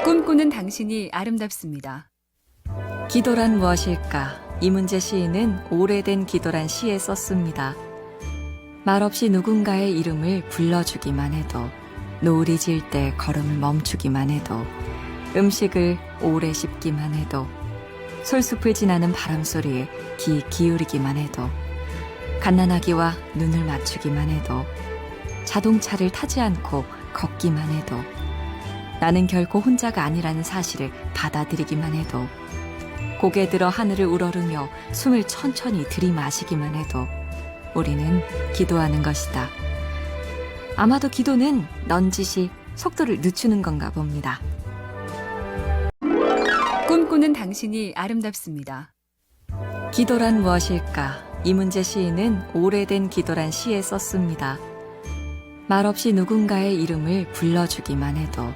꿈꾸는 당신이 아름답습니다. 기도란 무엇일까? 이문재 시인은 오래된 기도란 시에 썼습니다. 말없이 누군가의 이름을 불러주기만 해도, 노을이 질 때 걸음을 멈추기만 해도, 음식을 오래 씹기만 해도, 솔숲을 지나는 바람소리에 귀 기울이기만 해도, 갓난아기와 눈을 맞추기만 해도, 자동차를 타지 않고 걷기만 해도, 나는 결코 혼자가 아니라는 사실을 받아들이기만 해도, 고개 들어 하늘을 우러르며 숨을 천천히 들이마시기만 해도 우리는 기도하는 것이다. 아마도 기도는 넌지시 속도를 늦추는 건가 봅니다. 꿈꾸는 당신이 아름답습니다. 기도란 무엇일까? 이문재 시인은 오래된 기도란 시에 썼습니다. 말없이 누군가의 이름을 불러주기만 해도,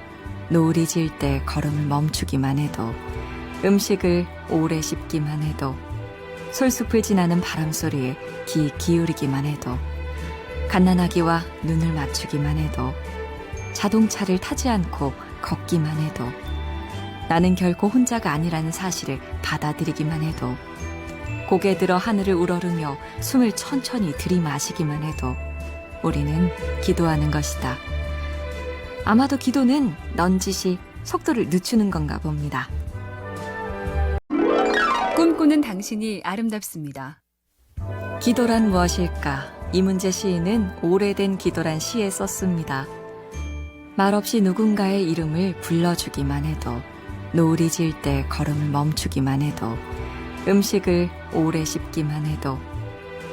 노을이 질 때 걸음을 멈추기만 해도, 음식을 오래 씹기만 해도, 솔숲을 지나는 바람소리에 귀 기울이기만 해도, 갓난아기와 눈을 맞추기만 해도, 자동차를 타지 않고 걷기만 해도, 나는 결코 혼자가 아니라는 사실을 받아들이기만 해도, 고개 들어 하늘을 우러르며 숨을 천천히 들이마시기만 해도 우리는 기도하는 것이다. 아마도 기도는 넌지시 속도를 늦추는 건가 봅니다. 꿈꾸는 당신이 아름답습니다. 기도란 무엇일까? 이문재 시인은 오래된 기도란 시에 썼습니다. 말없이 누군가의 이름을 불러주기만 해도, 노을이 질 때 걸음을 멈추기만 해도, 음식을 오래 씹기만 해도,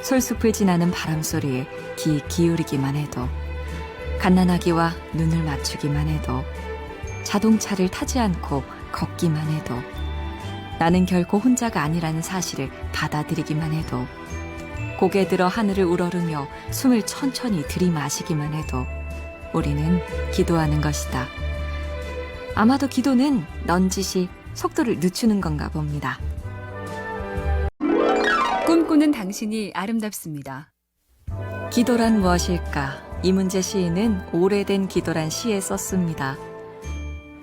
솔숲을 지나는 바람소리에 귀 기울이기만 해도, 갓난아기와 눈을 맞추기만 해도, 자동차를 타지 않고 걷기만 해도, 나는 결코 혼자가 아니라는 사실을 받아들이기만 해도, 고개 들어 하늘을 우러르며 숨을 천천히 들이마시기만 해도 우리는 기도하는 것이다. 아마도 기도는 넌지시 속도를 늦추는 건가 봅니다. 꿈꾸는 당신이 아름답습니다. 기도란 무엇일까? 이문재 시인은 오래된 기도란 시에 썼습니다.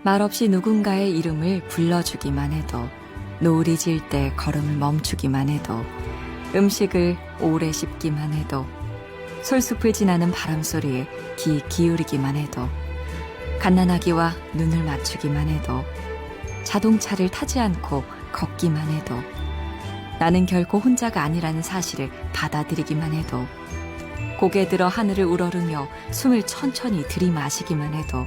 말없이 누군가의 이름을 불러주기만 해도, 노을이 질 때 걸음을 멈추기만 해도, 음식을 오래 씹기만 해도, 솔숲을 지나는 바람소리에 귀 기울이기만 해도, 갓난아기와 눈을 맞추기만 해도, 자동차를 타지 않고 걷기만 해도, 나는 결코 혼자가 아니라는 사실을 받아들이기만 해도, 고개 들어 하늘을 우러르며 숨을 천천히 들이마시기만 해도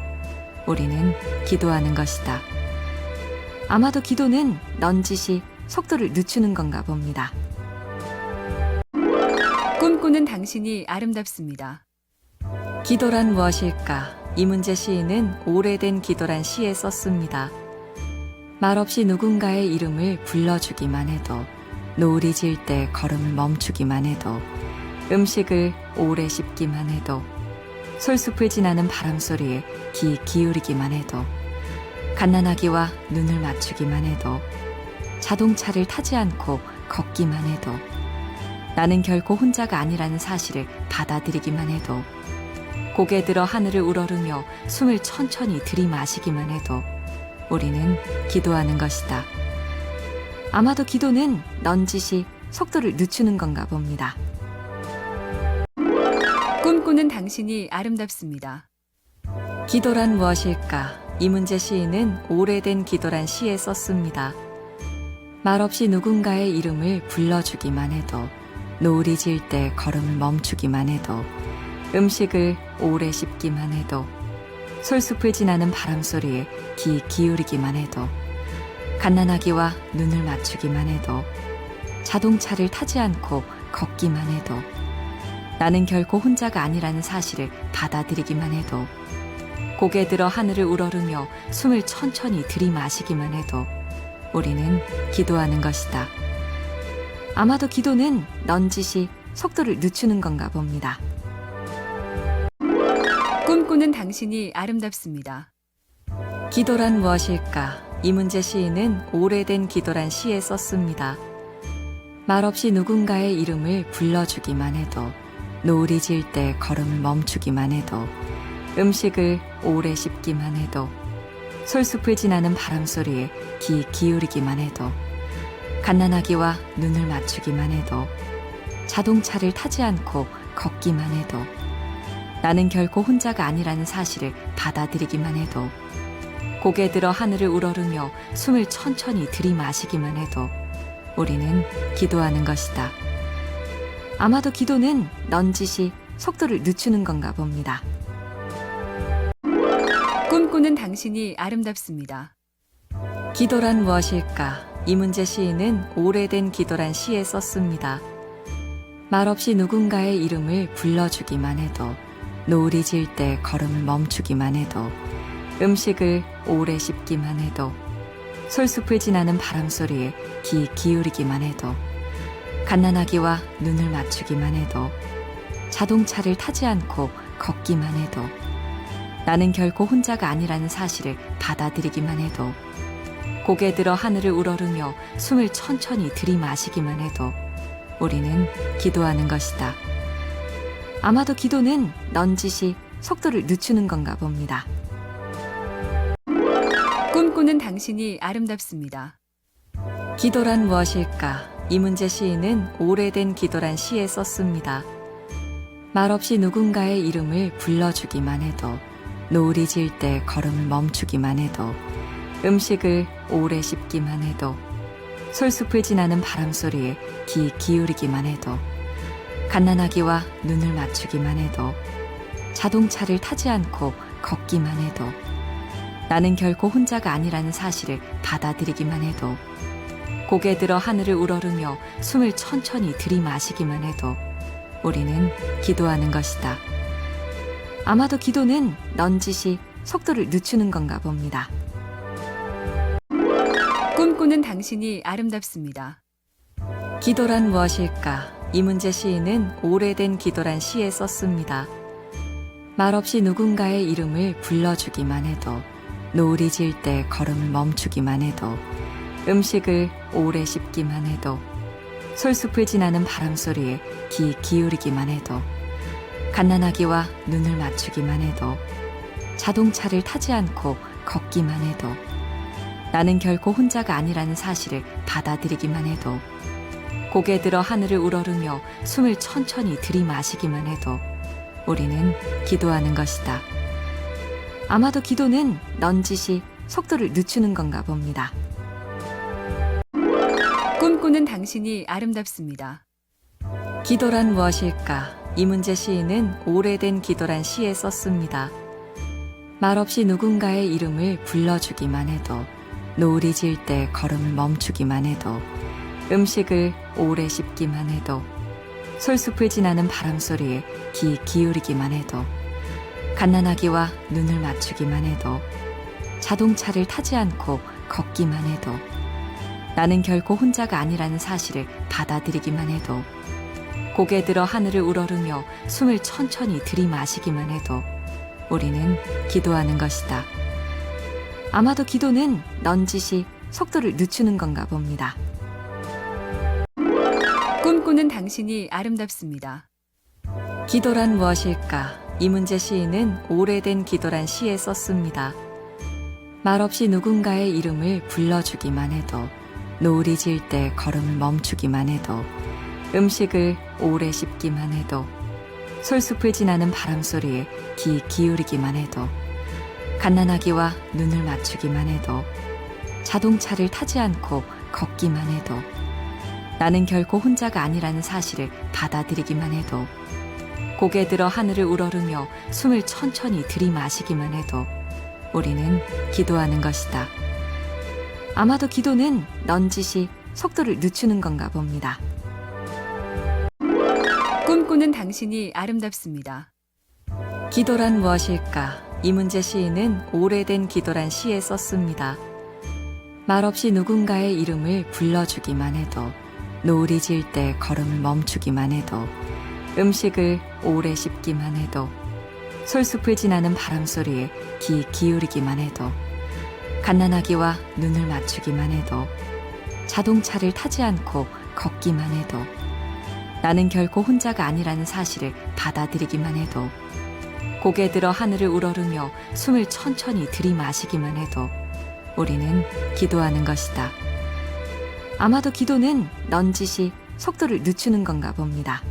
우리는 기도하는 것이다. 아마도 기도는 넌지시 속도를 늦추는 건가 봅니다. 꿈꾸는 당신이 아름답습니다. 기도란 무엇일까? 이문재 시인은 오래된 기도란 시에 썼습니다. 말없이 누군가의 이름을 불러주기만 해도, 노을이 질 때 걸음을 멈추기만 해도, 음식을 오래 씹기만 해도, 솔숲을 지나는 바람소리에 귀 기울이기만 해도, 갓난아기와 눈을 맞추기만 해도, 자동차를 타지 않고 걷기만 해도, 나는 결코 혼자가 아니라는 사실을 받아들이기만 해도, 고개 들어 하늘을 우러르며 숨을 천천히 들이마시기만 해도 우리는 기도하는 것이다. 아마도 기도는 넌지시 속도를 늦추는 건가 봅니다. 꿈꾸는 당신이 아름답습니다. 기도란 무엇일까? 이문재 시인은 오래된 기도란 시에 썼습니다. 말없이 누군가의 이름을 불러주기만 해도, 노을이 질 때 걸음을 멈추기만 해도, 음식을 오래 씹기만 해도, 솔숲을 지나는 바람소리에 귀 기울이기만 해도, 갓난아기와 눈을 맞추기만 해도, 자동차를 타지 않고 걷기만 해도, 나는 결코 혼자가 아니라는 사실을 받아들이기만 해도, 고개 들어 하늘을 우러르며 숨을 천천히 들이마시기만 해도 우리는 기도하는 것이다. 아마도 기도는 넌지시 속도를 늦추는 건가 봅니다. 꿈꾸는 당신이 아름답습니다. 기도란 무엇일까? 이문재 시인은 오래된 기도란 시에 썼습니다. 말없이 누군가의 이름을 불러주기만 해도, 노을이 질 때 걸음을 멈추기만 해도, 음식을 오래 씹기만 해도, 솔숲을 지나는 바람 소리에 귀 기울이기만 해도, 갓난아기와 눈을 맞추기만 해도, 자동차를 타지 않고 걷기만 해도, 나는 결코 혼자가 아니라는 사실을 받아들이기만 해도, 고개 들어 하늘을 우러르며 숨을 천천히 들이마시기만 해도 우리는 기도하는 것이다. 아마도 기도는 넌지시 속도를 늦추는 건가 봅니다. 꿈꾸는 당신이 아름답습니다. 기도란 무엇일까? 이문재 시인은 오래된 기도란 시에 썼습니다. 말없이 누군가의 이름을 불러주기만 해도, 노을이 질 때 걸음을 멈추기만 해도, 음식을 오래 씹기만 해도, 솔숲을 지나는 바람 소리에 귀 기울이기만 해도, 갓난아기와 눈을 맞추기만 해도, 자동차를 타지 않고 걷기만 해도, 나는 결코 혼자가 아니라는 사실을 받아들이기만 해도, 고개 들어 하늘을 우러르며 숨을 천천히 들이마시기만 해도 우리는 기도하는 것이다. 아마도 기도는 넌지시 속도를 늦추는 건가 봅니다. 꿈꾸는 당신이 아름답습니다. 기도란 무엇일까? 이문재 시인은 오래된 기도란 시에 썼습니다. 말없이 누군가의 이름을 불러주기만 해도, 노을이 질 때 걸음을 멈추기만 해도, 음식을 오래 씹기만 해도, 솔숲을 지나는 바람 소리에 귀 기울이기만 해도, 갓난아기와 눈을 맞추기만 해도, 자동차를 타지 않고 걷기만 해도, 나는 결코 혼자가 아니라는 사실을 받아들이기만 해도, 고개 들어 하늘을 우러르며 숨을 천천히 들이마시기만 해도 우리는 기도하는 것이다. 아마도 기도는 넌지시 속도를 늦추는 건가 봅니다. 꿈꾸는 당신이 아름답습니다. 기도란 무엇일까? 이문재 시인은 오래된 기도란 시에 썼습니다. 말없이 누군가의 이름을 불러주기만 해도, 노을이 질 때 걸음을 멈추기만 해도, 음식을 오래 씹기만 해도, 솔숲을 지나는 바람 소리에 귀 기울이기만 해도, 갓난아기와 눈을 맞추기만 해도, 자동차를 타지 않고 걷기만 해도, 나는 결코 혼자가 아니라는 사실을 받아들이기만 해도, 고개 들어 하늘을 우러르며 숨을 천천히 들이마시기만 해도 우리는 기도하는 것이다. 아마도 기도는 넌지시 속도를 늦추는 건가 봅니다. 꿈꾸는 당신이 아름답습니다. 기도란 무엇일까? 이문재 시인은 오래된 기도란 시에 썼습니다. 말없이 누군가의 이름을 불러주기만 해도, 노을이 질 때 걸음을 멈추기만 해도, 음식을 오래 씹기만 해도, 솔숲을 지나는 바람 소리에 귀 기울이기만 해도, 갓난아기와 눈을 맞추기만 해도, 자동차를 타지 않고 걷기만 해도, 나는 결코 혼자가 아니라는 사실을 받아들이기만 해도, 고개 들어 하늘을 우러르며 숨을 천천히 들이마시기만 해도 우리는 기도하는 것이다. 아마도 기도는 넌지시 속도를 늦추는 건가 봅니다. 꿈꾸는 당신이 아름답습니다. 기도란 무엇일까? 이문재 시인은 오래된 기도란 시에 썼습니다. 말없이 누군가의 이름을 불러주기만 해도, 노을이 질 때 걸음을 멈추기만 해도, 음식을 오래 씹기만 해도, 솔숲을 지나는 바람 소리에 귀 기울이기만 해도, 갓난아기와 눈을 맞추기만 해도, 자동차를 타지 않고 걷기만 해도, 나는 결코 혼자가 아니라는 사실을 받아들이기만 해도, 고개 들어 하늘을 우러르며 숨을 천천히 들이마시기만 해도 우리는 기도하는 것이다. 아마도 기도는 넌지시 속도를 늦추는 건가 봅니다. 꿈꾸는 당신이 아름답습니다. 기도란 무엇일까? 이문재 시인은 오래된 기도란 시에 썼습니다. 말없이 누군가의 이름을 불러주기만 해도, 노을이 질 때 걸음을 멈추기만 해도, 음식을 오래 씹기만 해도, 솔숲을 지나는 바람 소리에 귀 기울이기만 해도, 갓난아기와 눈을 맞추기만 해도, 자동차를 타지 않고 걷기만 해도, 나는 결코 혼자가 아니라는 사실을 받아들이기만 해도, 고개 들어 하늘을 우러르며 숨을 천천히 들이마시기만 해도 우리는 기도하는 것이다. 아마도 기도는 넌지시 속도를 늦추는 건가 봅니다.